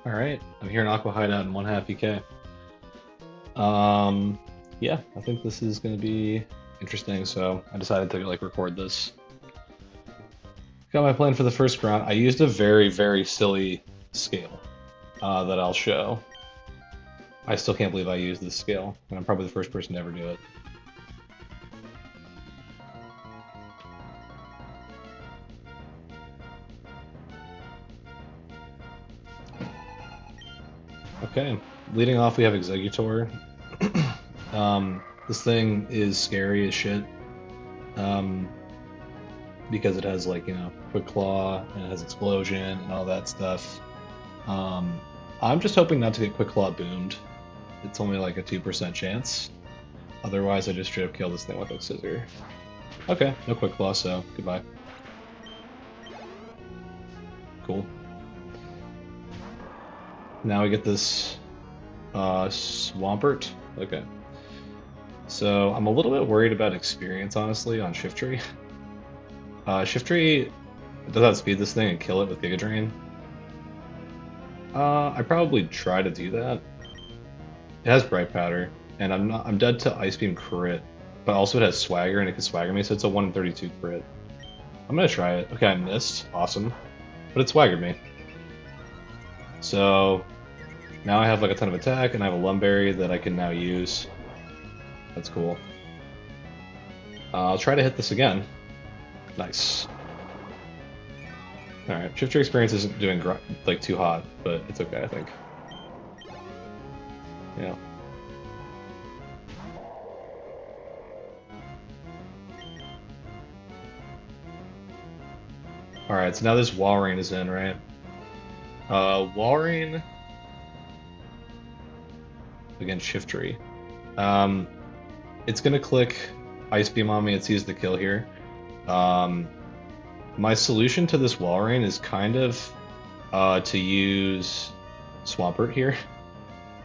Alright, I'm here in Aqua Hideout in 1/2 EK. Yeah, I think this is gonna be interesting, so I decided to record this. Got my plan for the first round. I used a very, very silly scale that I'll show. I still can't believe I used this scale, and I'm probably the first person to ever do it. Okay, leading off we have Executor. This thing is scary as shit. Um, because it has Quick Claw and it has Explosion and all that stuff. Um, I'm just hoping not to get Quick Claw boomed. It's only like a 2% chance. Otherwise, I just straight up kill this thing with a scissor. Okay, no Quick Claw, so goodbye. Cool. Now we get this Swampert. Okay. So I'm a little bit worried about experience, honestly, on Shift Tree. Shift Tree does outspeed this thing and kill it with Giga Drain. I probably try to do that. It has Bright Powder, and I'm dead to Ice Beam crit, but also it has Swagger and it can Swagger me, so it's a 1 in 32 crit. I'm gonna try it. Okay, I missed. Awesome. But it Swaggered me. So now I have like a ton of attack, and I have a Lumberry that I can now use. That's cool. I'll try to hit this again. Nice. Alright, Shifter Experience isn't doing like too hot, but it's okay, I think. Yeah. Alright, so now this Walrein is in, right? Walrein against Shiftry. It's gonna click Ice Beam on me, it sees the kill here. My solution to this Walrein is kind of to use Swampert here.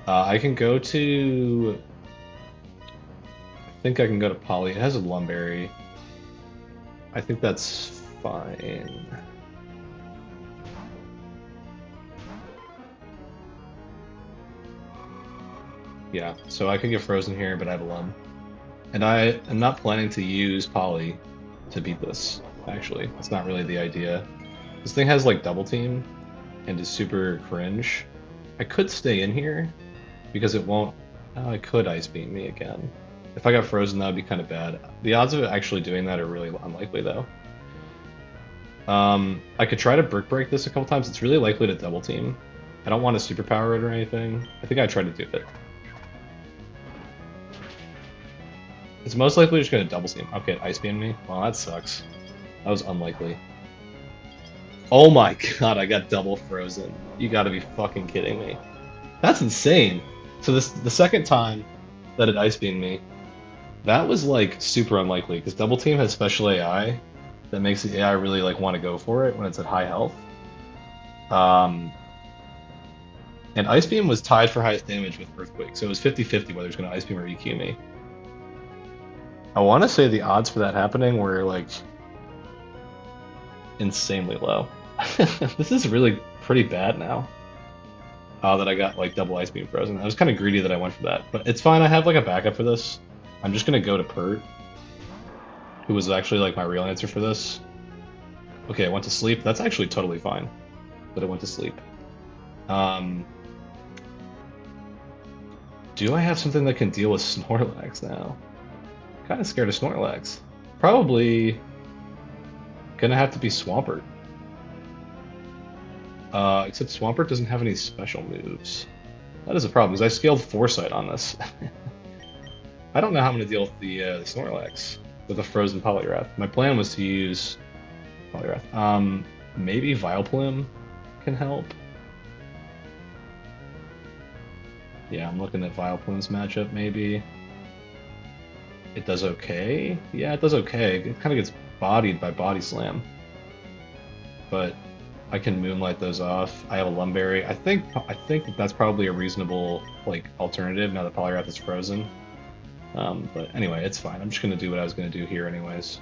I can go to... I think I can go to Poly. It has a Lumberry. I think that's fine. Yeah, so I can get frozen here, but I have a Lum. And I am not planning to use Poly to beat this, actually. That's not really the idea. This thing has like double team and is super cringe. I could stay in here because it won't... Oh, it could Ice Beam me again. If I got frozen, that would be kind of bad. The odds of it actually doing that are really unlikely, though. I could try to Brick Break this a couple times. It's really likely to double team. I don't want to superpower it or anything. I think I tried to do it. It's most likely just going to double team. Okay, Ice Beam me. Well, that sucks. That was unlikely. Oh my god, I got double frozen. You gotta be fucking kidding me. That's insane. So the second time that it Ice Beamed me, that was like super unlikely because Double Team has special AI that makes the AI really like want to go for it when it's at high health. And Ice Beam was tied for highest damage with Earthquake, so it was 50-50 whether it's going to Ice Beam or EQ me. I want to say the odds for that happening were like insanely low. This is really pretty bad now. That I got like double Ice Beam frozen. I was kind of greedy that I went for that, but it's fine. I have like a backup for this. I'm just gonna go to Pert, who was actually like my real answer for this. Okay, I went to sleep. That's actually totally fine that I went to sleep. Do I have something that can deal with Snorlax now? Kind of scared of Snorlax. Probably gonna have to be Swampert. Except Swampert doesn't have any special moves. That is a problem, because I scaled Foresight on this. I don't know how I'm going to deal with the Snorlax with a frozen Poliwrath. My plan was to use Poliwrath. Maybe Vileplume can help. Yeah, I'm looking at Vileplume's matchup, maybe. It does okay. Yeah, it does okay. It kind of gets bodied by Body Slam. But I can Moonlight those off. I have a Lumberry. I think that's probably a reasonable like alternative now that Poliwrath is frozen. But anyway, it's fine. I'm just gonna do what I was gonna do here anyways.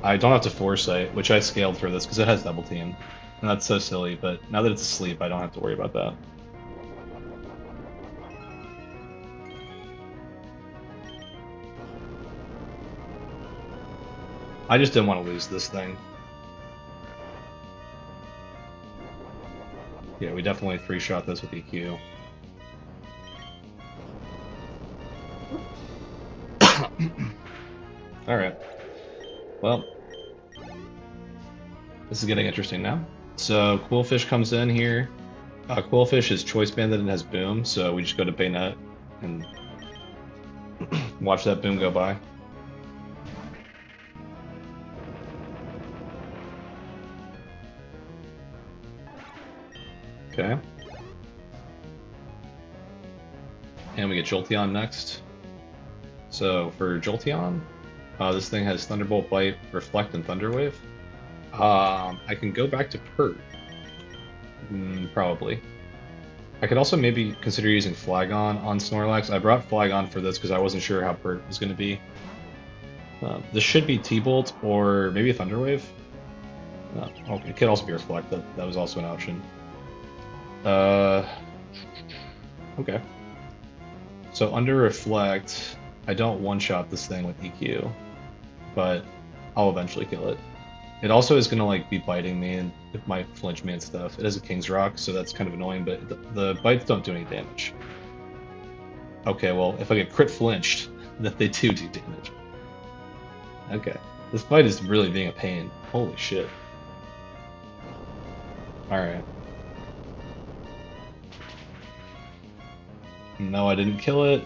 I don't have to Foresight, which I scaled for this because it has Double Team. And that's so silly, but now that it's asleep, I don't have to worry about that. I just didn't want to lose this thing. Yeah, we definitely three-shot this with EQ. Alright. Well, this is getting interesting now. So, Quillfish comes in here. Quillfish is Choice Banded and has Boom, so we just go to Bayonet and watch that Boom go by. Okay. And we get Jolteon next. So for Jolteon, this thing has Thunderbolt, Bite, Reflect, and Thunder Wave. I can go back to Pert. Probably. I could also maybe consider using Flygon on Snorlax. I brought Flygon for this because I wasn't sure how Pert was going to be. This should be T-Bolt or maybe a Thunder Wave. Okay, it could also be Reflect. That was also an option. Okay. So under Reflect, I don't one-shot this thing with EQ, but I'll eventually kill it. It also is gonna like be biting me and it might flinch me and stuff. It has a King's Rock, so that's kind of annoying, but the bites don't do any damage. Okay, well, if I get crit flinched, then they do damage. Okay. This fight is really being a pain. Holy shit. Alright. No, I didn't kill it.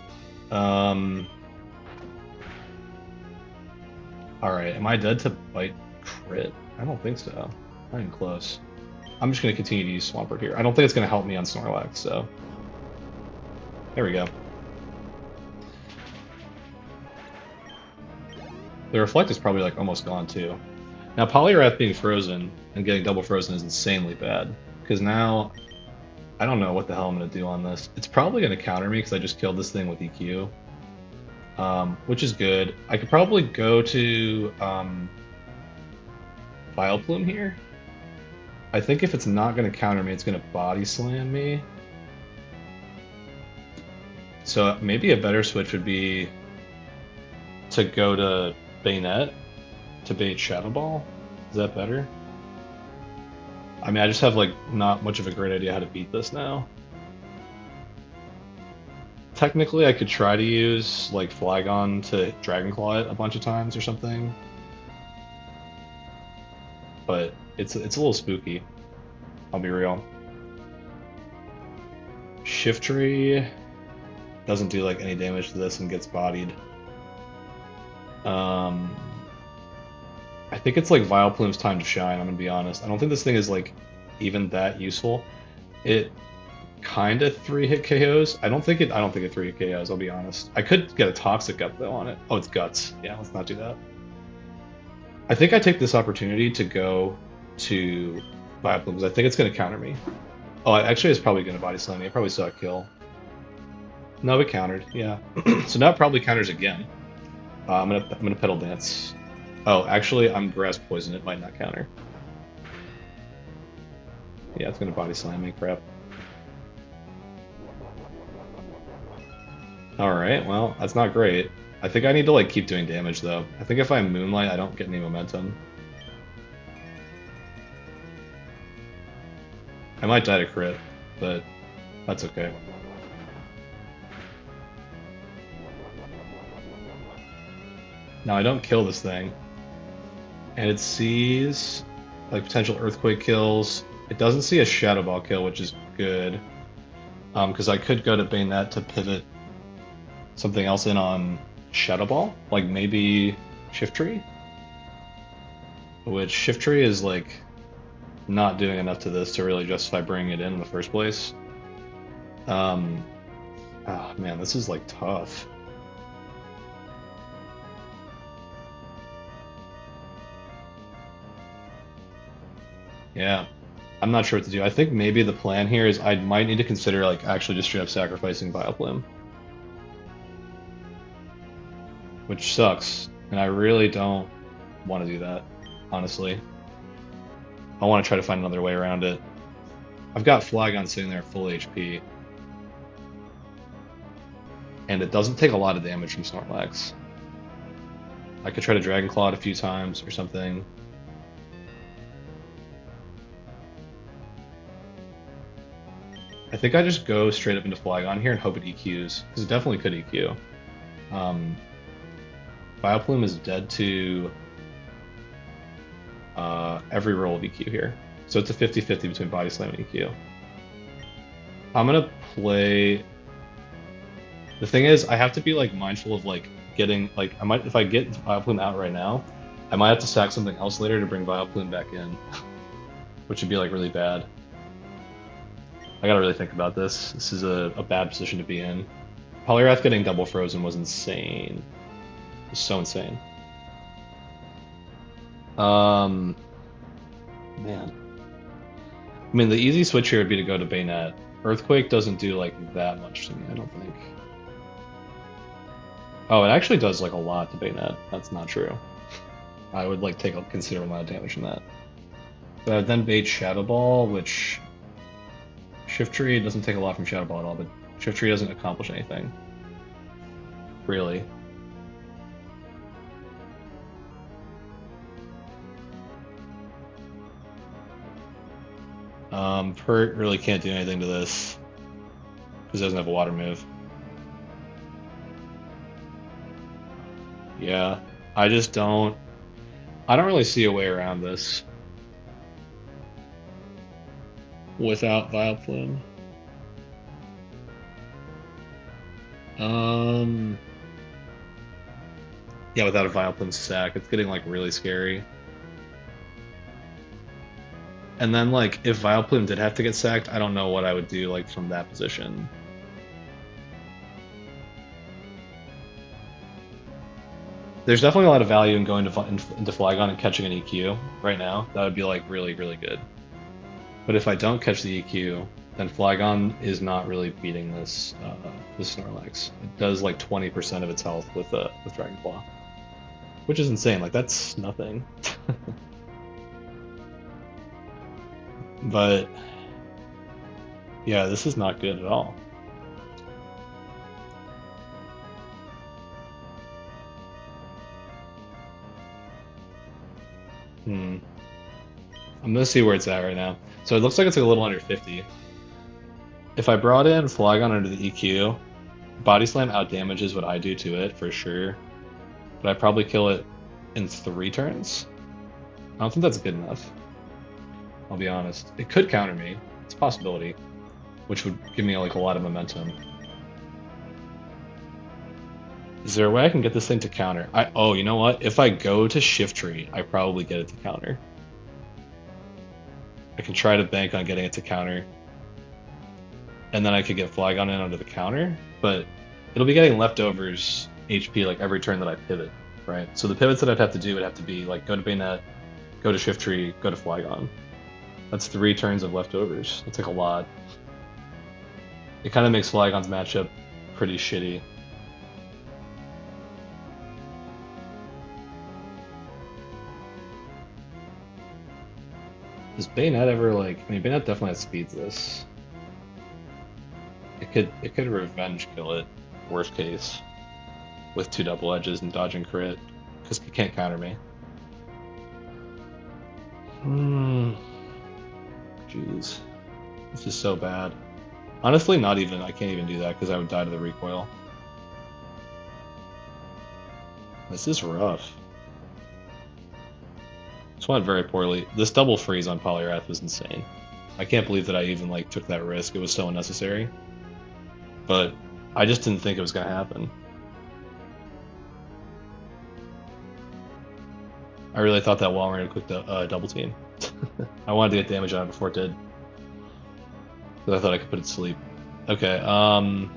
Alright, am I dead to bite crit? I don't think so. Not even close. I'm just going to continue to use Swampert here. I don't think it's going to help me on Snorlax, so... There we go. The Reflect is probably like almost gone too. Now Poliwrath being frozen and getting double frozen is insanely bad. Because now, I don't know what the hell I'm going to do on this. It's probably going to counter me because I just killed this thing with EQ. Which is good. I could probably go to Vileplume here. I think if it's not going to counter me, it's going to body slam me. So maybe a better switch would be to go to Bayonet to bait Shadow Ball. Is that better? I mean, I just have like not much of a great idea how to beat this now. Technically, I could try to use like Flygon to Dragon Claw it a bunch of times or something, but it's a little spooky. I'll be real. Shiftry doesn't do like any damage to this and gets bodied. I think it's like Vileplume's time to shine, I'm gonna be honest. I don't think this thing is like even that useful. It kind of 3-hit KOs. I don't think it 3-hit KOs, I'll be honest. I could get a Toxic Gut though on it. Oh, it's Guts. Yeah, let's not do that. I think I take this opportunity to go to Vileplume because I think it's gonna counter me. Oh, actually it's probably gonna body slam me. I probably saw a kill. No, it countered, yeah. So now it probably counters again. I'm gonna Petal Dance. Oh, actually, I'm Grass Poison. It might not counter. Yeah, it's gonna body slam me. Crap. All right. Well, that's not great. I think I need to like keep doing damage though. I think if I Moonlight, I don't get any momentum. I might die to crit, but that's okay. Now I don't kill this thing. And it sees like potential Earthquake kills. It doesn't see a Shadow Ball kill, which is good. Because I could go to Bayonet to pivot something else in on Shadow Ball. Like maybe Shiftry? Which Shiftry is like not doing enough to this to really justify bringing it in the first place. Oh man, this is like tough. Yeah, I'm not sure what to do. I think maybe the plan here is I might need to consider like actually just straight up sacrificing Vileplume. Which sucks, and I really don't want to do that, honestly. I want to try to find another way around it. I've got Flygon sitting there at full HP. And it doesn't take a lot of damage from Snorlax. I could try to Dragon Claw it a few times or something. I think I just go straight up into Flygon here and hope it EQs, because it definitely could EQ. Vileplume is dead to every roll of EQ here. So it's a 50-50 between Body Slam and EQ. I'm gonna play... The thing is, I have to be like mindful of like getting like if I get Vileplume out right now, I might have to sack something else later to bring Vileplume back in, which would be like really bad. I gotta really think about this. This is a bad position to be in. Poliwrath getting double frozen was insane. It was so insane. Man. I mean, the easy switch here would be to go to Bayonet. Earthquake doesn't do like that much to me, I don't think. Oh, it actually does like a lot to Bayonet. That's not true. I would like take a considerable amount of damage from that. But then bait Shadow Ball, which Shift Tree doesn't take a lot from Shadow Ball at all, but Shift Tree doesn't accomplish anything. Really. Pert really can't do anything to this because it doesn't have a water move. Yeah, I don't really see a way around this without Vileplume. Yeah, without a Vileplume sack, it's getting like really scary. And then like if Vileplume did have to get sacked, I don't know what I would do like from that position. There's definitely a lot of value in going into Flygon and catching an EQ right now. That would be like really, really good. But if I don't catch the EQ, then Flygon is not really beating this Snorlax. It does like 20% of its health with Dragon Claw, which is insane. Like that's nothing. But yeah, this is not good at all. I'm gonna see where it's at right now. So it looks like it's like a little under 50. If I brought in Flygon under the EQ, Body Slam outdamages what I do to it for sure. But I'd probably kill it in 3 turns. I don't think that's good enough. I'll be honest. It could counter me. It's a possibility, which would give me like a lot of momentum. Is there a way I can get this thing to counter? Oh, you know what? If I go to Shift Tree, I probably get it to counter. I can try to bank on getting it to counter. And then I could get Flygon in under the counter, but it'll be getting leftovers HP like every turn that I pivot, right? So the pivots that I'd have to do would have to be like go to Bayonet, go to Shift Tree, go to Flygon. That's 3 turns of leftovers. That's like a lot. It kind of makes Flygon's matchup pretty shitty. Does Bayonet ever like? I mean, Bayonet definitely outspeeds this. It could revenge kill it, worst case, with 2 double edges and dodging crit, because it can't counter me. Jeez, this is so bad. Honestly, not even. I can't even do that because I would die to the recoil. This is rough. This went very poorly. This double freeze on Poliwrath was insane. I can't believe that I even like took that risk. It was so unnecessary. But I just didn't think it was gonna happen. I really thought that Walrein would click the double team. I wanted to get damage on it before it did. Because I thought I could put it to sleep. Okay, I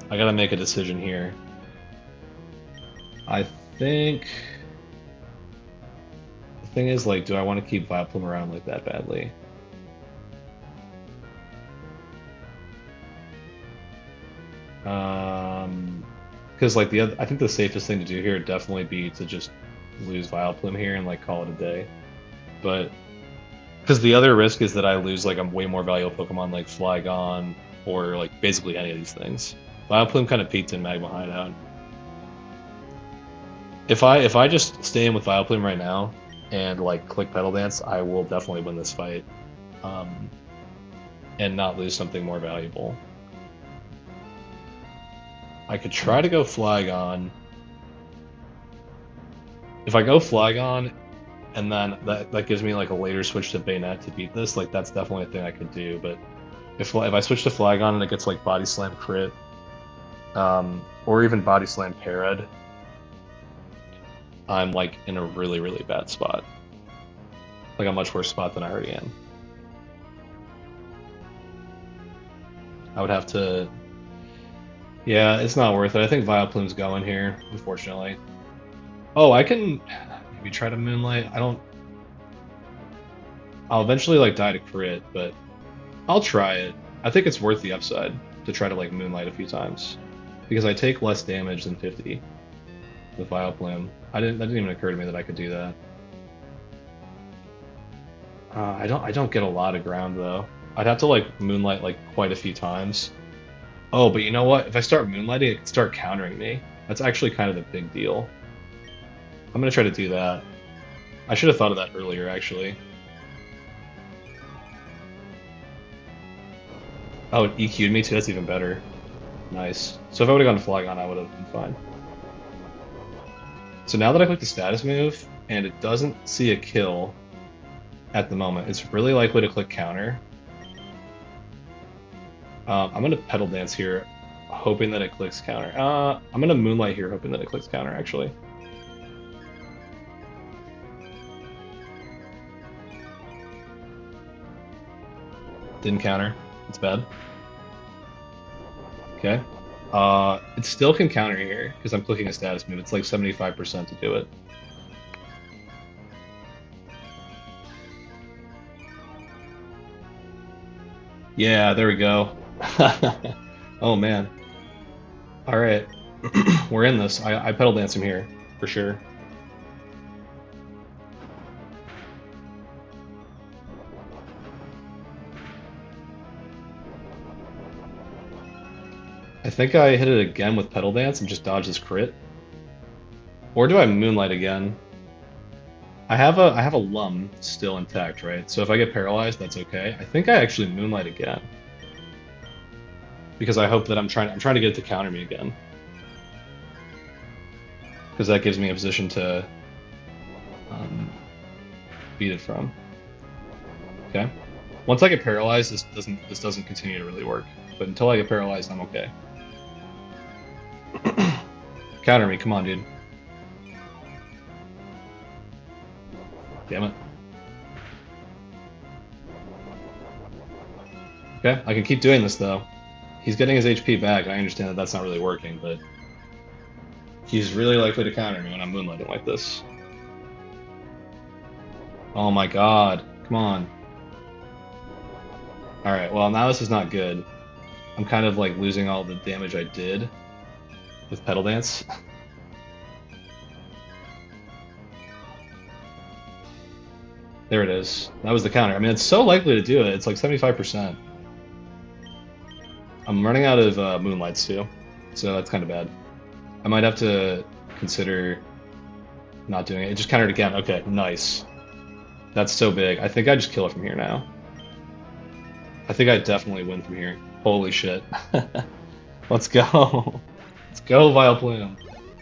gotta make a decision here. I think... The thing is, like, do I want to keep Vileplume around like that badly? Because like I think the safest thing to do here would definitely be to just lose Vileplume here and like call it a day. But Because the other risk is that I lose like a way more valuable Pokemon like Flygon or like basically any of these things. Vileplume kind of peaked in Magma Hideout. If I just stay in with Vileplume right now and like click Petal Dance, I will definitely win this fight, and not lose something more valuable. I could try to go Flygon. If I go Flygon, and then that gives me like a later switch to Bayonet to beat this, like that's definitely a thing I could do. But if I switch to Flygon and it gets like Body Slam crit, or even Body Slam Parad, I'm like in a really, really bad spot. Like a much worse spot than I already am. I would have to... Yeah, it's not worth it. I think Vileplume's going here, unfortunately. Oh, I can maybe try to Moonlight. I'll eventually like die to crit, but I'll try it. I think it's worth the upside to try to like Moonlight a few times. Because I take less damage than 50 with Vileplume. That didn't even occur to me that I could do that. I don't get a lot of ground though. I'd have to like Moonlight like quite a few times. Oh, but you know what? If I start Moonlighting, it can start countering me. That's actually kind of a big deal. I'm gonna try to do that. I should have thought of that earlier, actually. Oh, it EQ'd me too. That's even better. Nice. So if I would have gone Flygon, I would have been fine. So now that I click the status move, and it doesn't see a kill at the moment, it's really likely to click counter. I'm gonna Petal Dance here, hoping that it clicks counter. I'm gonna Moonlight here, hoping that it clicks counter, actually. Didn't counter. It's bad. Okay. It still can counter here, because I'm clicking a status move. It's like 75% to do it. Yeah, there we go. Oh man. Alright. We're in this. I Petal Dance him here, for sure. I think I hit it again with Petal Dance and just dodge this crit. Or do I Moonlight again? I have a Lum still intact, right? So if I get paralyzed, that's okay. I think I actually Moonlight again. Because I hope that I'm trying to get it to counter me again. Because that gives me a position to beat it from. Okay. Once I get paralyzed, this doesn't continue to really work. But until I get paralyzed, I'm okay. Counter me, come on, dude. Damn it. Okay, I can keep doing this though. He's getting his HP back, and I understand that that's not really working, but he's really likely to counter me when I'm Moonlighting like this. Oh my god, come on. Alright, well now this is not good. I'm kind of like losing all the damage I did with Petal Dance. There it is. That was the counter. I mean, it's so likely to do it. It's like 75%. I'm running out of Moonlights too, so that's kind of bad. I might have to consider not doing it. It just countered again. Okay, nice. That's so big. I think I just kill it from here now. I think I definitely win from here. Holy shit. Let's go. Let's go, Vileplume.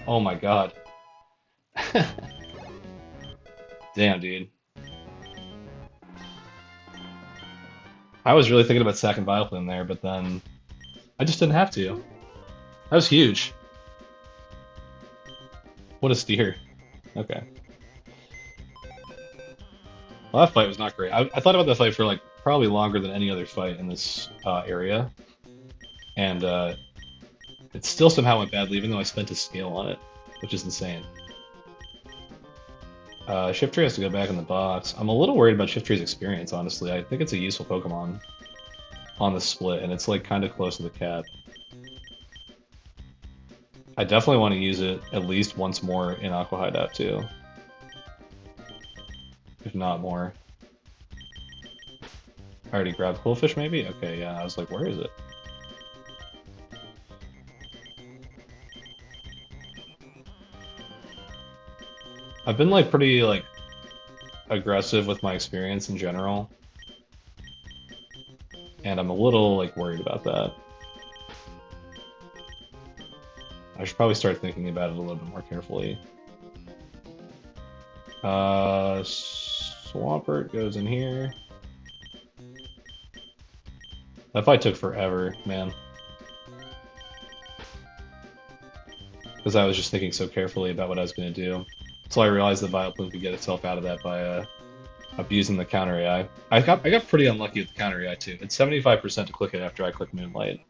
Oh my god. Damn, dude. I was really thinking about sacking Vileplume there, but then I just didn't have to. That was huge. What a steer. Okay. Well, that fight was not great. I thought about that fight for like probably longer than any other fight in this area, and it still somehow went badly, even though I spent a scale on it, which is insane. Shiftry has to go back in the box. I'm a little worried about Shiftry's experience, honestly. I think it's a useful Pokemon on the split, and it's like kind of close to the cap. I definitely want to use it at least once more in Aqua Hideout too. If not more. already grabbed Quillfish, maybe? Okay, yeah, I was like, where is it? I've been like pretty like aggressive with my experience in general, and I'm a little like worried about that. I should probably start thinking about it a little bit more carefully. Swampert goes in here. That fight took forever, man. Because I was just thinking so carefully about what I was going to do. So I realized that Vileplume could get itself out of that by abusing the counter AI. I got pretty unlucky with the counter AI too. It's 75% to click it after I click Moonlight.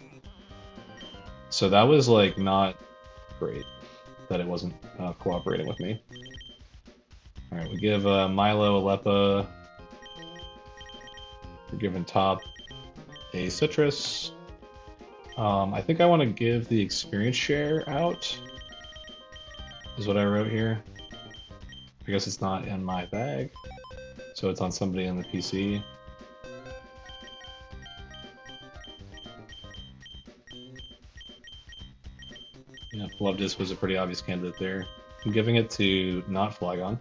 So that was like not great that it wasn't cooperating with me. Alright, we give Milo Alepa. We're giving Top a Citrus. I think I want to give the experience share out, is what I wrote here. I guess it's not in my bag, so it's on somebody on the PC. Yeah, Love Disc was a pretty obvious candidate there. I'm giving it to not Flygon.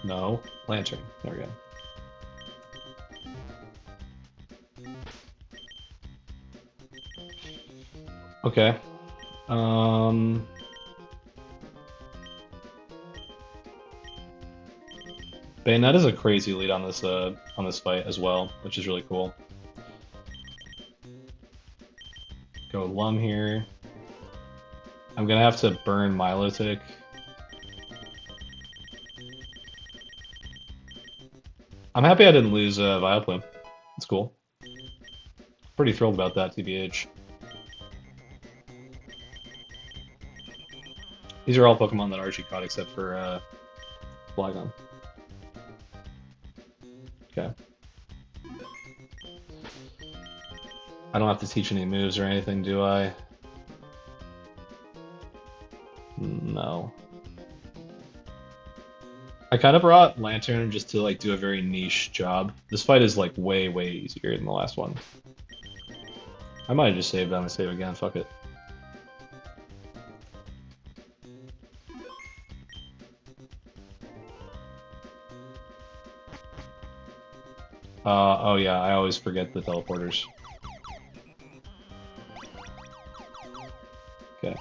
No, Lantern. There we go. Okay. Bayonet is a crazy lead on this fight as well, which is really cool. Go Lum here. I'm gonna have to burn Milotic. I'm happy I didn't lose Vileplume. It's cool. Pretty thrilled about that, TBH. These are all Pokemon that Archie caught except for Flygon. Okay. I don't have to teach any moves or anything, do I? No. I kind of brought Lantern just to like do a very niche job. This fight is like way, way easier than the last one. I might have just saved on the save again, fuck it. Oh yeah, I always forget the teleporters. Okay.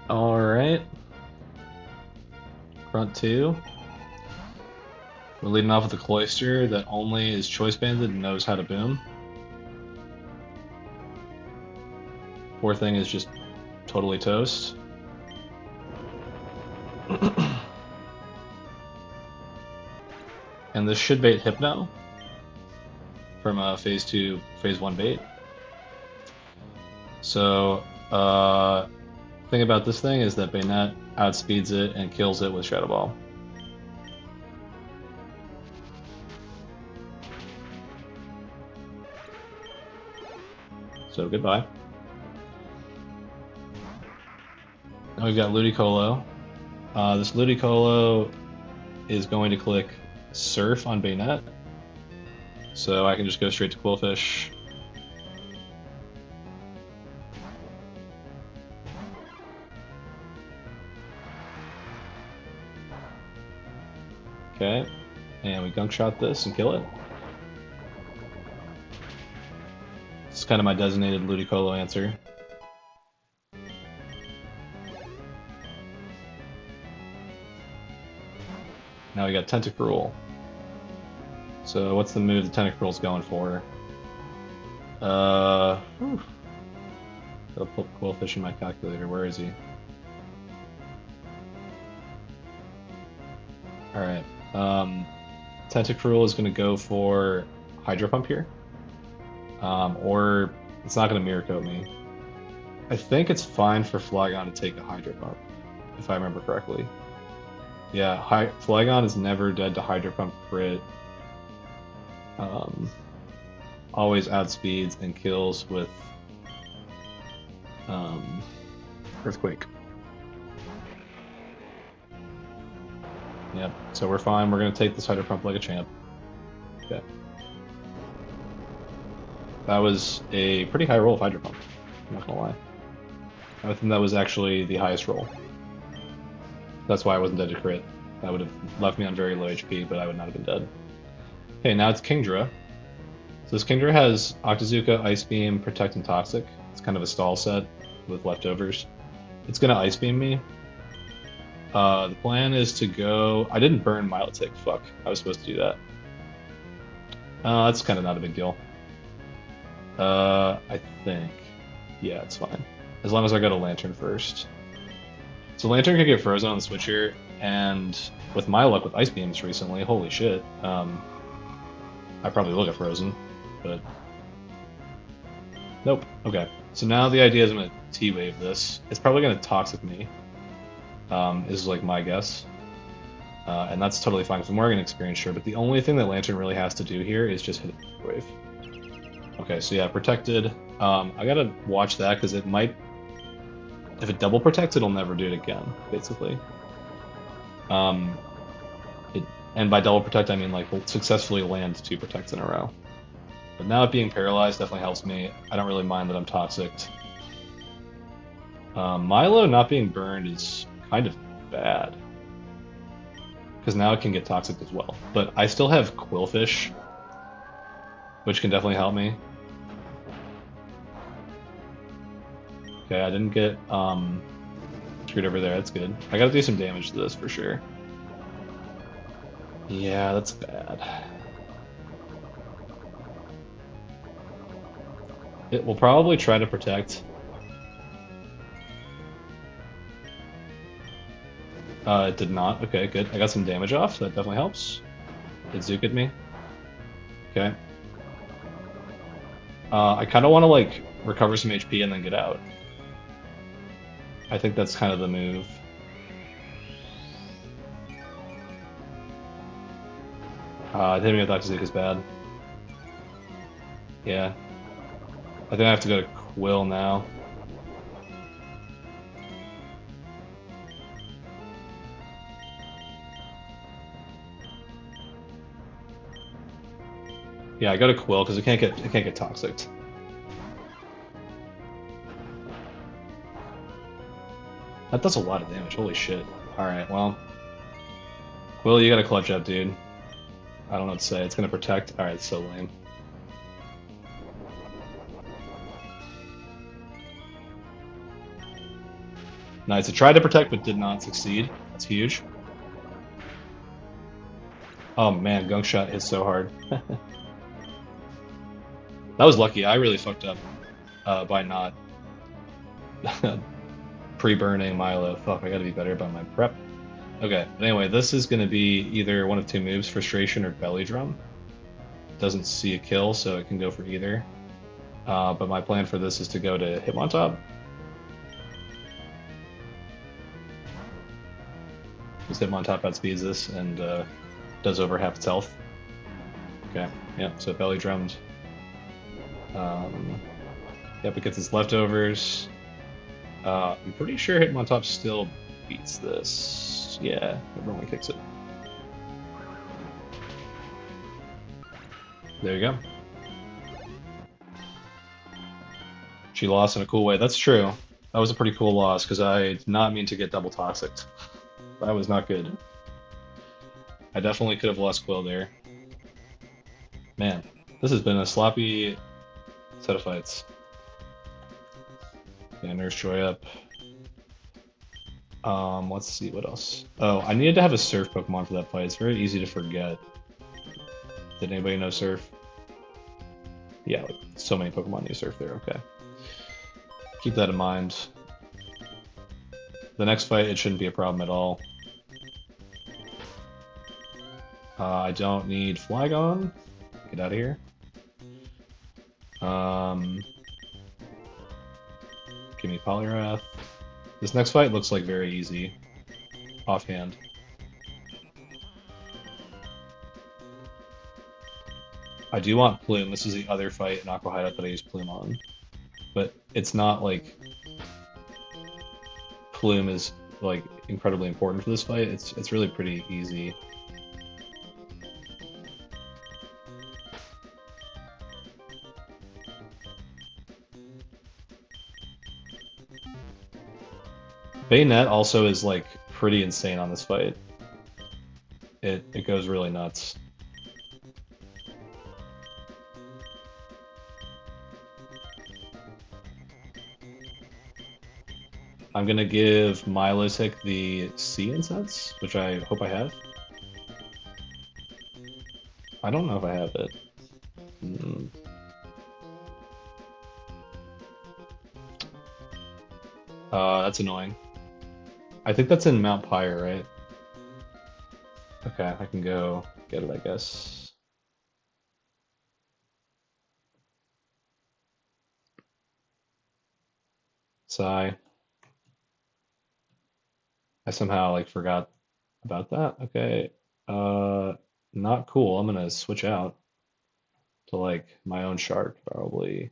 Alright. Front two. We're leading off with a Cloyster that only is choice banded and knows how to boom. Poor thing is just totally toast. And this should bait Hypno from Phase 2, Phase 1 bait. So, thing about this thing is that Bayonet outspeeds it and kills it with Shadow Ball. So, goodbye. Now we've got Ludicolo. This Ludicolo is going to click Surf on Bayonet. So I can just go straight to Quillfish. Okay, and we gunk shot this and kill it. It's kind of my designated Ludicolo answer. Now we got Tentacruel. So what's the move the Tentacruel's going for? Gotta put Quillfish in my calculator. Where is he? Alright. Tentacruel is gonna go for Hydro Pump here. Or it's not gonna Mirror Coat me. I think it's fine for Flygon to take a Hydro Pump, if I remember correctly. Yeah, Flygon is never dead to Hydro Pump crit. Always outspeeds and kills with Earthquake. Yep, so we're fine. We're going to take this Hydro Pump like a champ. Okay. That was a pretty high roll of Hydro Pump, I'm not going to lie. I think that was actually the highest roll. That's why I wasn't dead to crit. That would have left me on very low HP, but I would not have been dead. Okay, now it's Kingdra. So this Kingdra has Octazooka, Ice Beam, Protect, and Toxic. It's kind of a stall set with leftovers. It's going to Ice Beam me. The plan is to go... I didn't burn Milotic. Fuck. I was supposed to do that. That's kind of not a big deal. I think. Yeah, it's fine. As long as I go to Lantern first. So Lantern can get frozen on the switcher, and with my luck with Ice Beams recently, holy shit, I probably will get frozen, but... Nope. Okay. So now the idea is I'm going to T-Wave this. It's probably going to Toxic me. Is like my guess. And that's totally fine because I'm wearing an experience shirt, but the only thing that Lantern really has to do here is just hit a wave. Okay, so yeah, Protected. I gotta watch that because it might... If it double protects, it'll never do it again, basically. And by double protect, I mean like we'll successfully land 2 protects in a row. But now it being paralyzed definitely helps me. I don't really mind that I'm toxic. Milo not being burned is kind of bad. Because now it can get toxic as well. But I still have Quillfish, which can definitely help me. Okay, I didn't get screwed over there, that's good. I gotta do some damage to this for sure. Yeah, that's bad. It will probably try to protect. It did not. Okay, good. I got some damage off, so that definitely helps. It Zooked me. Okay. I kind of want to, like, recover some HP and then get out. I think that's kind of the move. Hitting me with Octazooka is bad. Yeah. I think I have to go to Quill now. Yeah, I go to Quill because it can't get toxic. That does a lot of damage. Holy shit! All right, well, Quill, you gotta clutch up, dude. I don't know what to say. It's gonna protect. All right, it's so lame. Nice. It tried to protect but did not succeed. That's huge. Oh man, Gunk Shot hit so hard. That was lucky. I really fucked up by not pre-burning Milo. Fuck, I gotta be better about my prep. Okay, but anyway, this is gonna be either one of 2 moves, Frustration or Belly Drum. Doesn't see a kill, so it can go for either. But my plan for this is to go to Hitmontop. Because Hitmontop outspeeds this and does over half its health. Okay, yeah, so Belly Drummed. Yep, it gets its leftovers. I'm pretty sure Hitmontop still beats this. Yeah, everyone kicks it. There you go. She lost in a cool way. That's true. That was a pretty cool loss because I did not mean to get double toxic. That was not good. I definitely could have lost Quill there. Man, this has been a sloppy set of fights. Yeah, Nurse Joy up. Let's see what else. Oh, I needed to have a Surf Pokemon for that fight. It's very easy to forget. Did anybody know Surf? Yeah, like so many Pokemon use Surf there. Okay. Keep that in mind. The next fight, it shouldn't be a problem at all. I don't need Flygon. Get out of here. Give me Poliwrath. This next fight looks like very easy. Offhand. I do want Plume. This is the other fight in Aqua Hideout that I use Plume on. But it's not like... Plume is like incredibly important for this fight. It's really pretty easy. Bayonet also is like pretty insane on this fight. It goes really nuts. I'm gonna give Milosic the C incense, which I hope I have. I don't know if I have it. Hmm. That's annoying. I think that's in Mount Pyre, right? Okay, I can go get it, I guess. Sigh. I somehow like forgot about that. Okay. Uh, Not cool. I'm gonna switch out to like my own shark, probably.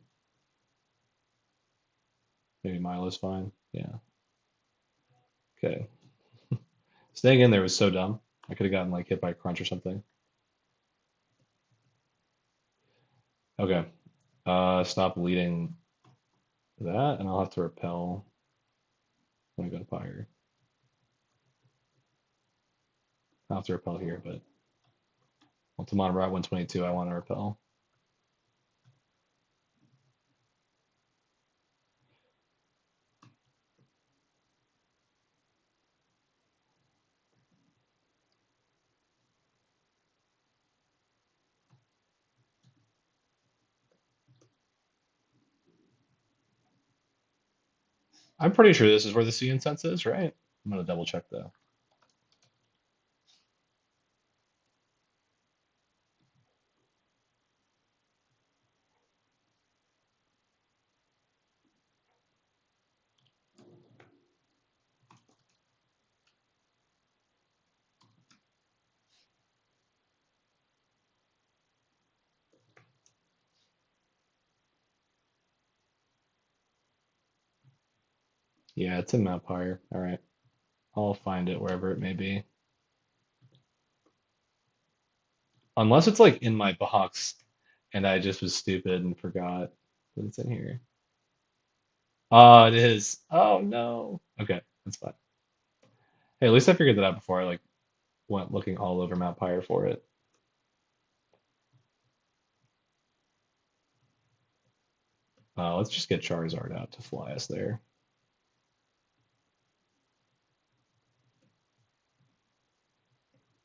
Maybe Milo's fine. Yeah. Okay. Staying in there was so dumb. I could have gotten like hit by a crunch or something. Okay. Stop leading that, and I'll have to repel when I go to Pyre. I'll have to repel here, but Ultimate Route 122, I want to repel. I'm pretty sure this is where the sea incense is, right? I'm gonna double check though. Yeah, it's in Mount Pyre. All right. I'll find it wherever it may be. Unless it's like in my box and I just was stupid and forgot that it's in here. Oh, it is. Oh no. Okay, that's fine. Hey, at least I figured that out before I like went looking all over Mount Pyre for it. Let's just get Charizard out to fly us there.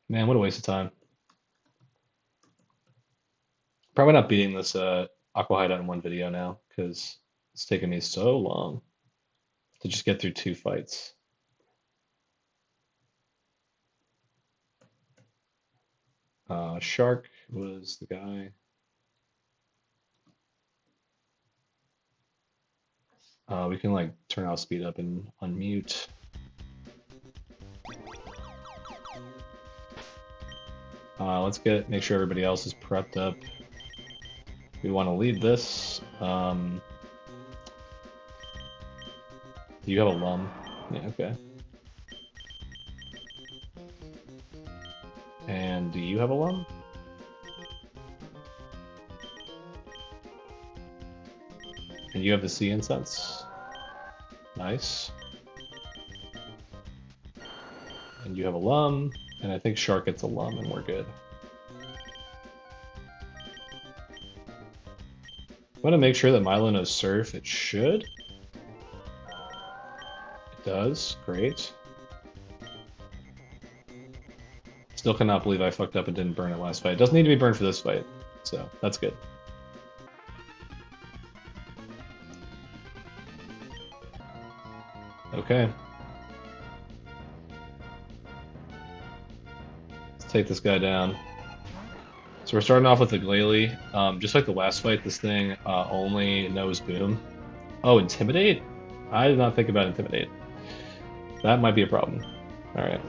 Man, what a waste of time. Probably not beating this Aqua Hideout in one video now because it's taken me so long to just get through two fights. Shark was the guy. We can like turn off speed up and unmute. Let's make sure everybody else is prepped up. We want to lead this. Do you have a lum? Yeah, okay. And do you have a lum? And you have the sea incense. Nice. And you have a lum, and I think Shark gets a lum, and we're good. I want to make sure that Milo knows Surf. It should. It does. Great. Still cannot believe I fucked up and didn't burn it last fight. It doesn't need to be burned for this fight, so that's good. Okay. Let's take this guy down. So we're starting off with the Glalie. Just like the last fight, this thing only knows Boom. Oh, Intimidate? I did not think about Intimidate. That might be a problem. Alright.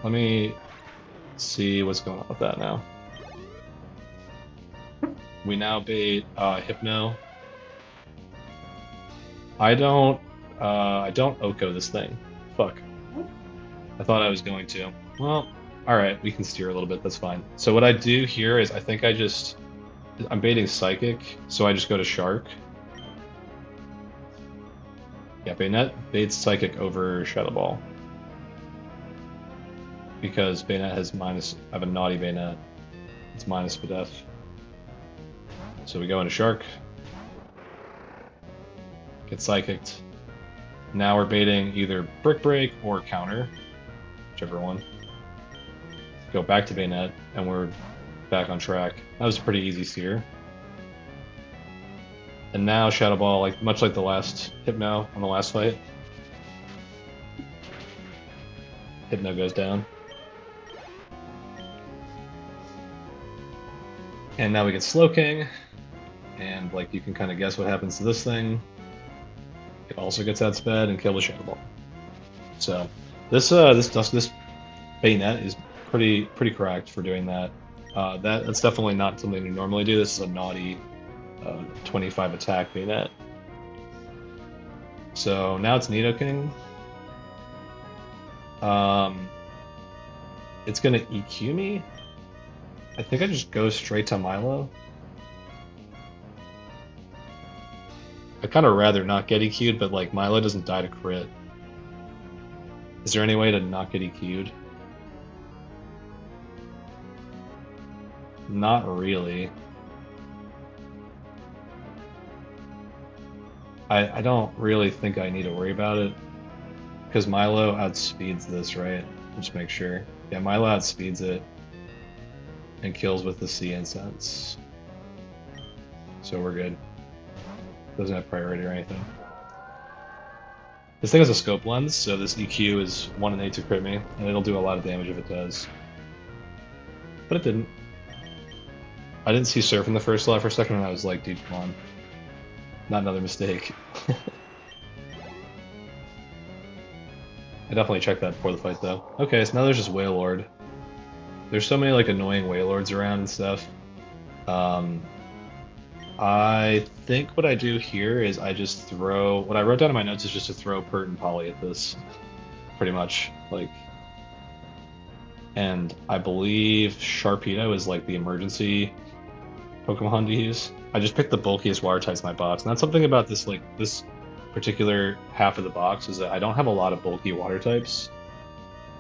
Let me see what's going on with that now. We now bait Hypno. I don't Oko this thing. Fuck. I thought I was going to. Well, alright, we can steer a little bit, that's fine. So what I do here is I think I'm baiting Psychic, so I just go to Shark. Yeah, Bayonet baits Psychic over Shadow Ball. Because Bayonet has minus, I have a naughty Bayonet. It's minus for death. So we go into Shark. Get Psychicked. Now we're baiting either Brick Break or Counter. Whichever one. Go back to Bayonet, and we're back on track. That was a pretty easy steer. And now Shadow Ball, like much like the last Hypno on the last fight. Hypno goes down. And now we get Slowking, and like you can kind of guess what happens to this thing. It also gets outsped and killed with Shadow Ball. So this Bayonet is pretty cracked for doing that. That's definitely not something you normally do. This is a naughty 25 attack Bayonet. So now it's Nidoking. It's gonna EQ me. I think I just go straight to Milo. I'd kind of rather not get EQ'd, but like Milo doesn't die to crit. Is there any way to not get EQ'd? Not really. I don't really think I need to worry about it. Because Milo outspeeds this, right? Just make sure. Yeah, Milo outspeeds it. And kills with the Sea Incense. So we're good. Doesn't have priority or anything. This thing has a scope lens, so this EQ is 1 in 8 to crit me, and it'll do a lot of damage if it does. But it didn't. I didn't see Surf in the first slot for a second, and I was like, dude, come on. Not another mistake. I definitely checked that before the fight, though. Okay, so now there's just Wailord. There's so many like annoying Wailords around and stuff. I think what I do here is I just throw... What I wrote down in my notes is just to throw Pert and Poly at this. Pretty much. Like... And I believe Sharpedo is like the emergency Pokemon to use. I just picked the bulkiest water types in my box. And that's something about this, like, this particular half of the box is that I don't have a lot of bulky water types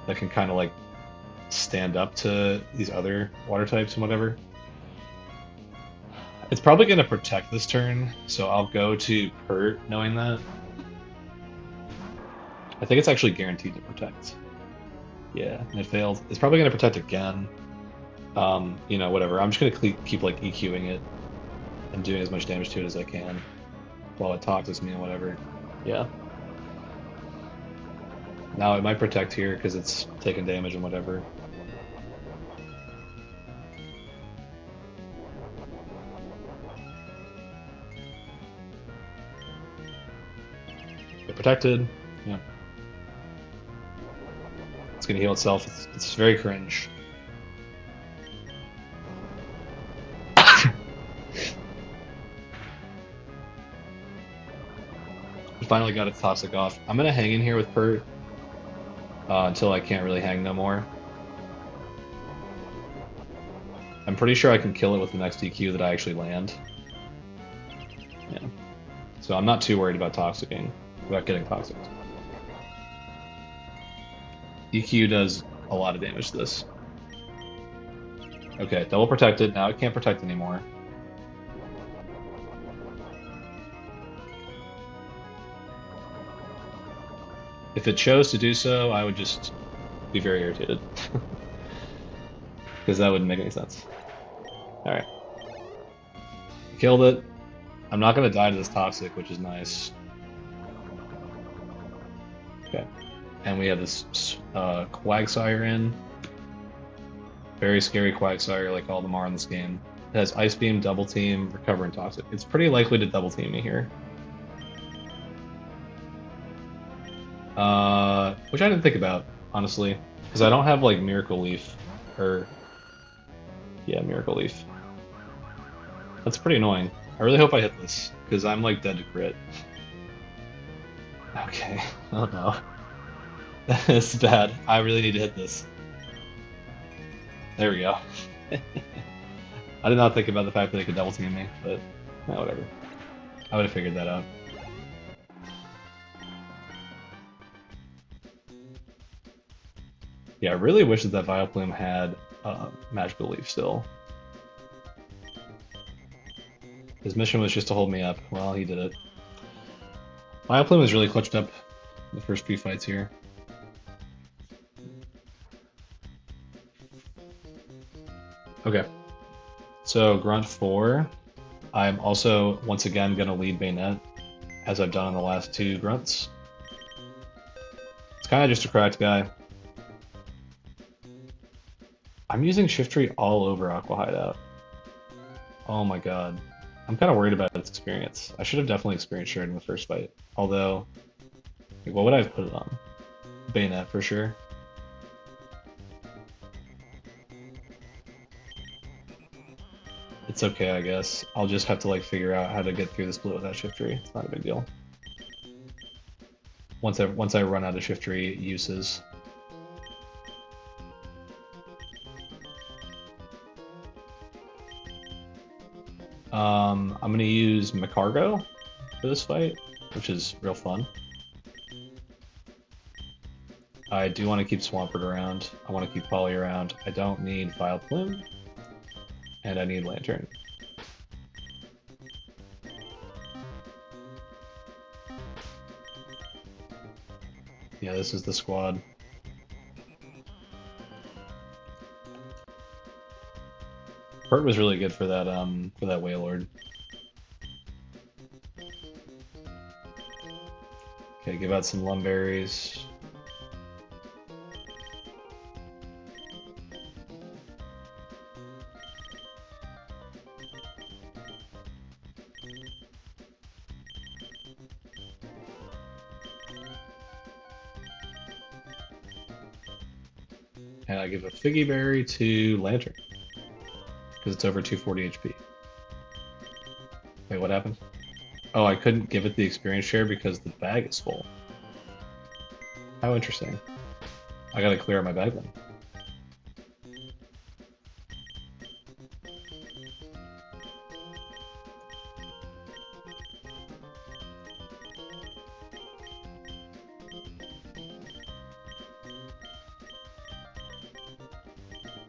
that can kind of like stand up to these other water types and whatever. It's probably going to protect this turn, so I'll go to Pert knowing that. I think it's actually guaranteed to protect. Yeah, and it failed. It's probably going to protect again. You know, whatever. I'm just going to keep like EQing it and doing as much damage to it as I can while it toxics me and whatever. Yeah. Now it might protect here because it's taking damage and whatever. Get protected. Yeah. It's gonna heal itself. It's very cringe. We finally got its toxic off. I'm gonna hang in here with Pert until I can't really hang no more. I'm pretty sure I can kill it with the next EQ that I actually land. Yeah. So I'm not too worried about toxicing, about getting toxic. EQ does a lot of damage to this. Okay, double protected. Now it can't protect anymore. If it chose to do so, I would just be very irritated. Because that wouldn't make any sense. Alright. Killed it. I'm not going to die to this toxic, which is nice. Okay. And we have this Quagsire in. Very scary Quagsire, like all the are in this game. It has Ice Beam, Double Team, Recover, and Toxic. It's pretty likely to Double Team me here. Which I didn't think about, honestly. Because I don't have, like, Miracle Leaf. Or... Yeah, Miracle Leaf. That's pretty annoying. I really hope I hit this, because I'm, like, dead to crit. Okay. Oh no. This is bad. I really need to hit this. There we go. I did not think about the fact that it could double team me, but whatever. I would have figured that out. Yeah, I really wish that that Vileplume had Magical Leaf still. His mission was just to hold me up. Well, he did it. Vileplume was really clutched up the first few fights here. Okay. So, Grunt 4. I'm also, once again, going to lead Bayonet, as I've done on the last two Grunts. It's kind of just a cracked guy. I'm using Shift Tree all over Aqua Hideout. Oh my god. I'm kind of worried about its experience. I should have definitely experience shared in the first fight. Although, like, what would I have put it on? Bayonet for sure. It's okay, I guess. I'll just have to like figure out how to get through the split without Shift Tree. It's not a big deal. Once I run out of Shift Tree uses. I'm gonna use Macargo for this fight, which is real fun. I do want to keep Swampert around. I want to keep Polly around. I don't need Vileplume, and I need Lantern. Yeah, this is the squad. Bert was really good for that Wailord. Okay, give out some Lumberries. And I give a Figgy Berry to Lantern. Because it's over 240 HP. Wait, what happened? Oh, I couldn't give it the experience share because the bag is full. How interesting. I gotta clear out my bag then.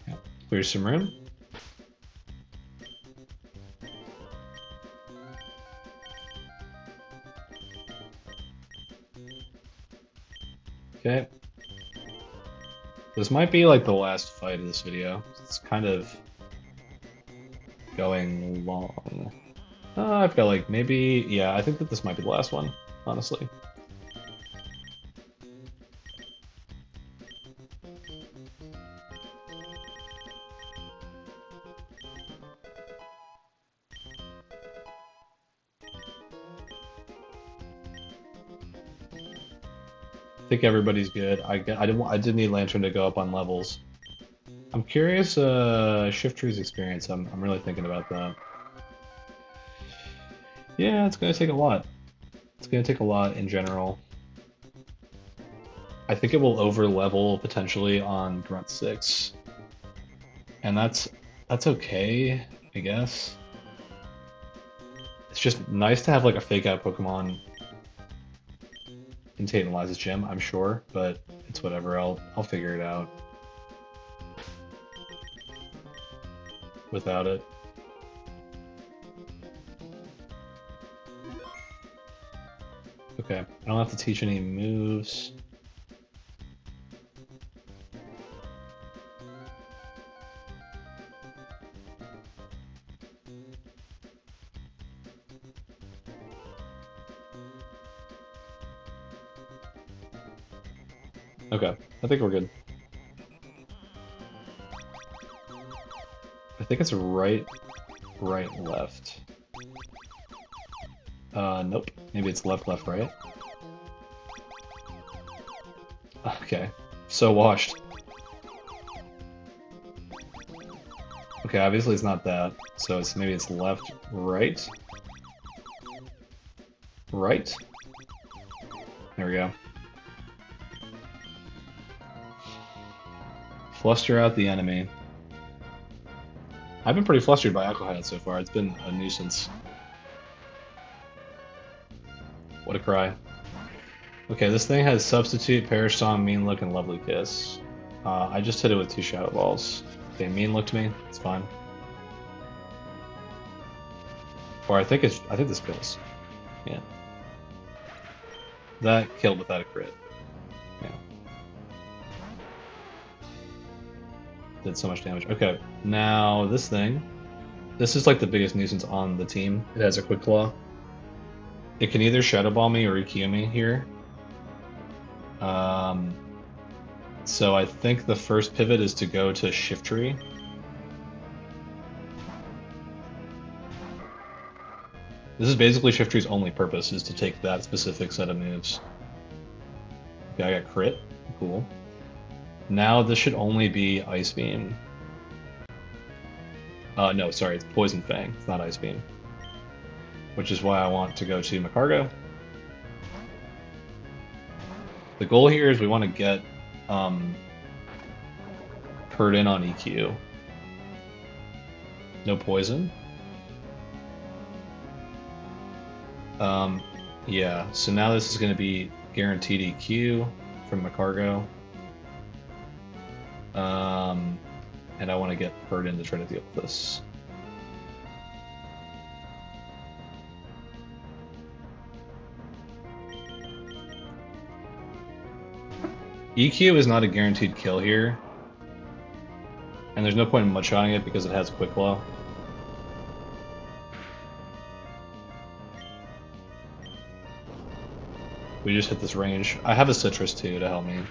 Yeah. Clear some room. Okay. This might be like the last fight of this video. It's kind of going long. I've got like maybe, yeah, I think that this might be the last one, honestly. I think everybody's good. I did need Lantern to go up on levels. I'm curious, Shift Tree's experience. I'm really thinking about that. Yeah, it's gonna take a lot. It's gonna take a lot in general. I think it will over level potentially on Grunt 6. And that's okay, I guess. It's just nice to have like a fake out Pokemon in Tate and Eliza's gym, I'm sure, but it's whatever. I'll figure it out without it. Okay, I don't have to teach any moves. Okay, I think we're good. I think it's right, left. Nope. Maybe it's left, right. Okay, so washed. Okay, obviously it's not that. So maybe it's left, right. There we go. Fluster out the enemy. I've been pretty flustered by Aqua Hideout so far. It's been a nuisance. What a cry. Okay, this thing has Substitute, Perish Song, Mean Look, and Lovely Kiss. I just hit it with 2 Shadow Balls. Okay, Mean Look to me. It's fine. Or I think this kills. Yeah. That killed without a crit. Yeah. Did so much damage. Okay, now this thing. This is like the biggest nuisance on the team. It has a Quick Claw. It can either Shadow Ball me or EQ me here. So I think the first pivot is to go to Shift Tree. This is basically Shift Tree's only purpose, is to take that specific set of moves. Okay, I got crit. Cool. Now this should only be Ice Beam. No, sorry, it's Poison Fang. It's not Ice Beam. Which is why I want to go to Macargo. The goal here is we want to get Purred in on EQ. No poison. Yeah, so now this is going to be guaranteed EQ from Macargo. And I want to get Purred in to try to deal with this. EQ is not a guaranteed kill here. And there's no point in mud-shotting it because it has Quick Claw. We just hit this range. I have a Citrus too to help me.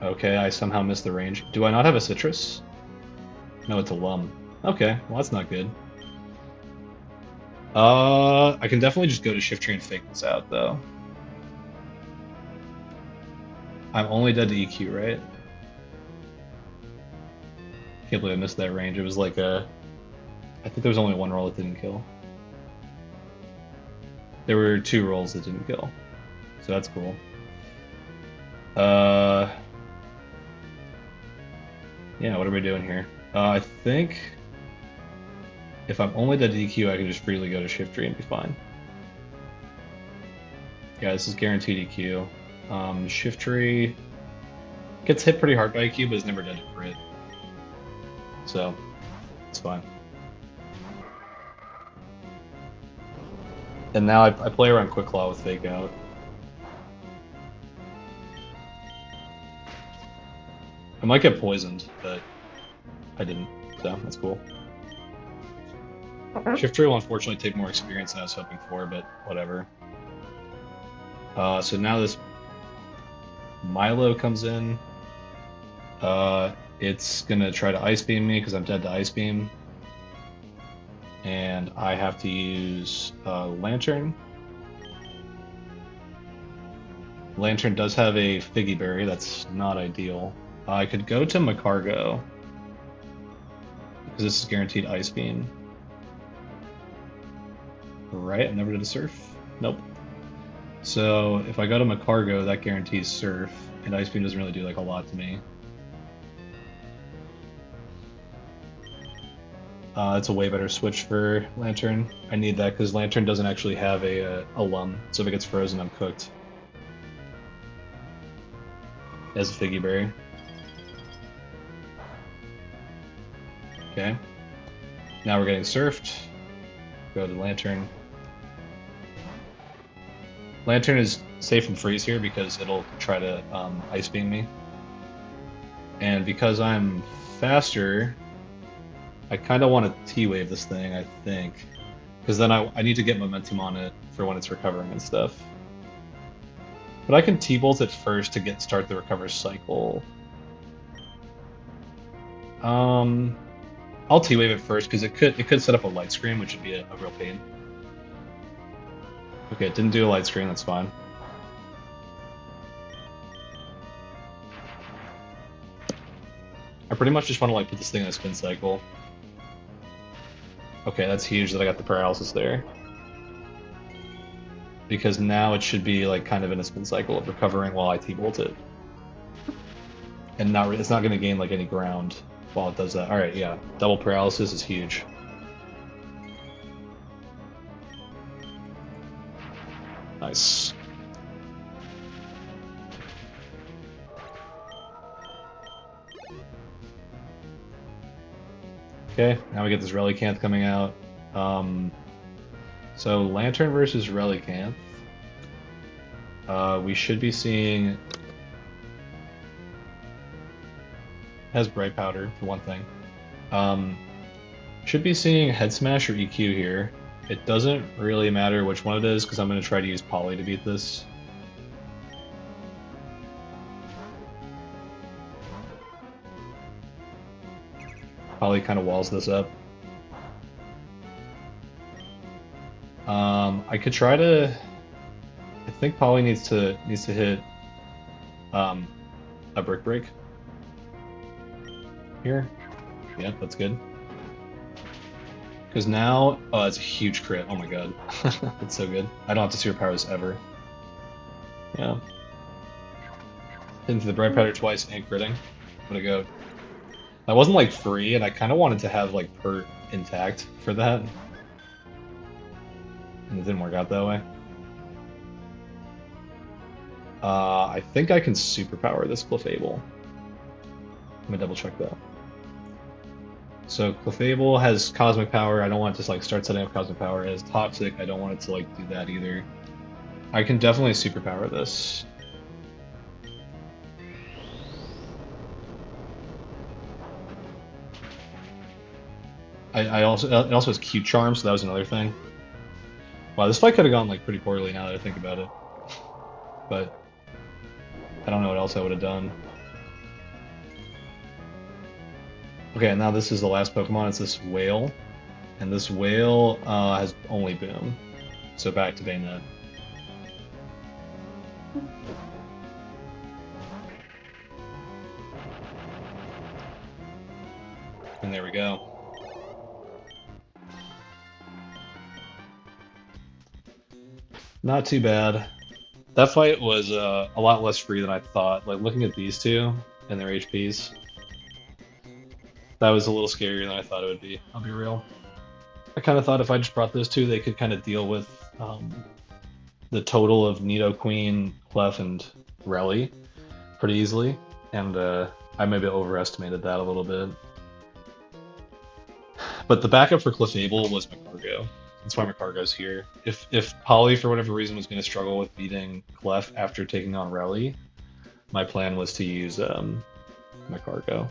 Okay, I somehow missed the range. Do I not have a Citrus? No, it's a Lum. Okay, well that's not good. I can definitely just go to Shift Tree and fake this out though. I'm only dead to EQ, right? Can't believe I missed that range. It was like a... I think there was only one roll that didn't kill. There were 2 rolls that didn't kill. So that's cool. Yeah, what are we doing here? I think if I'm only dead to EQ, I can just freely go to Shift Tree and be fine. Yeah, this is guaranteed EQ. Shift Tree gets hit pretty hard by EQ, but is never dead to crit. So, it's fine. And now I play around Quick Claw with Fake Out. I might get poisoned, but I didn't, so that's cool. Shift Tree will unfortunately take more experience than I was hoping for, but whatever. So now this Milo comes in. It's gonna try to Ice Beam me because I'm dead to Ice Beam. And I have to use Lantern. Lantern does have a Figgy Berry, that's not ideal. I could go to Macargo, because this is guaranteed Ice Beam. Right, I never did a Surf. Nope. So if I go to Macargo, that guarantees Surf, and Ice Beam doesn't really do like a lot to me. It's a way better switch for Lantern. I need that because Lantern doesn't actually have a Lum, so if it gets frozen, I'm cooked. It has a Figgy Berry. Okay. Now we're getting surfed. Go to Lantern. Lantern is safe from freeze here because it'll try to Ice Beam me. And because I'm faster, I kind of want to T-Wave this thing, I think. Because then I need to get momentum on it for when it's recovering and stuff. But I can T-Bolt it first to start the recover cycle. I'll T-Wave it first because it could set up a light screen, which would be a real pain. Okay, it didn't do a light screen, that's fine. I pretty much just want to like put this thing in a spin cycle. Okay, that's huge that I got the paralysis there. Because now it should be like kind of in a spin cycle of recovering while I T-bolt it. And it's not going to gain like any ground while it does that. Alright, yeah. Double paralysis is huge. Nice. Okay, now we get this Relicanth coming out. So Lantern versus Relicanth. We should be seeing... Has Bright Powder, for one thing. Should be seeing Head Smash or EQ here. It doesn't really matter which one it is, because I'm going to try to use Poly to beat this. Poly kind of walls this up. I could try to... I think Poly needs to hit a Brick Break here. Yeah, that's good. Because now, oh, it's a huge crit. Oh my god, that's so good. I don't have to superpower this ever. Yeah. Into the Bright Powder twice and critting. What a goat. That wasn't like free, and I kind of wanted to have like Pert intact for that. And it didn't work out that way. I think I can superpower this Clefable. I'm gonna double check that. So Clefable has Cosmic Power. I don't want it to like start setting up Cosmic Power. It has Toxic. I don't want it to like do that either. I can definitely superpower this. It also has Cute Charm, so that was another thing. Wow, this fight could have gone like pretty poorly now that I think about it. But I don't know what else I would have done. Okay, now this is the last Pokemon. It's this Whale. And this Whale has only Boom. So back to Bayonet. And there we go. Not too bad. That fight was a lot less free than I thought. Like, looking at these two and their HPs, that was a little scarier than I thought it would be, I'll be real. I kind of thought if I just brought those two, they could kind of deal with the total of Nidoqueen, Clef, and Rally pretty easily, and I maybe overestimated that a little bit. But the backup for Clefable was Magcargo. That's why Magcargo's here. If Poly, for whatever reason, was going to struggle with beating Clef after taking on Rally, my plan was to use Magcargo.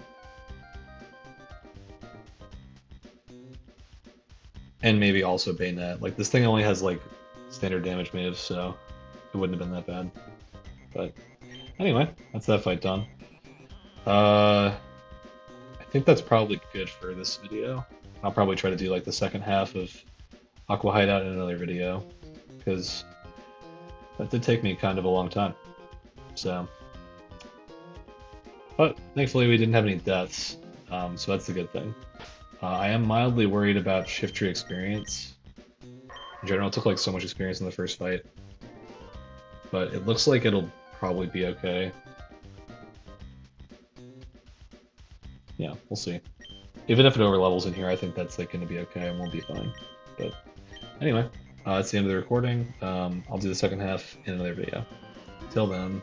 And maybe also Bayonet. Like, this thing only has, like, standard damage moves, so it wouldn't have been that bad. But anyway, that's that fight done. I think that's probably good for this video. I'll probably try to do, like, the second half of Aqua Hideout in another video, because that did take me kind of a long time. So, but thankfully we didn't have any deaths, so that's the good thing. I am mildly worried about Shift Tree experience. In general, it took like so much experience in the first fight, but it looks like it'll probably be okay. Yeah, we'll see. Even if it overlevels in here, I think that's like going to be okay and we'll be fine. But anyway, that's the end of the recording. I'll do the second half in another video. Till then.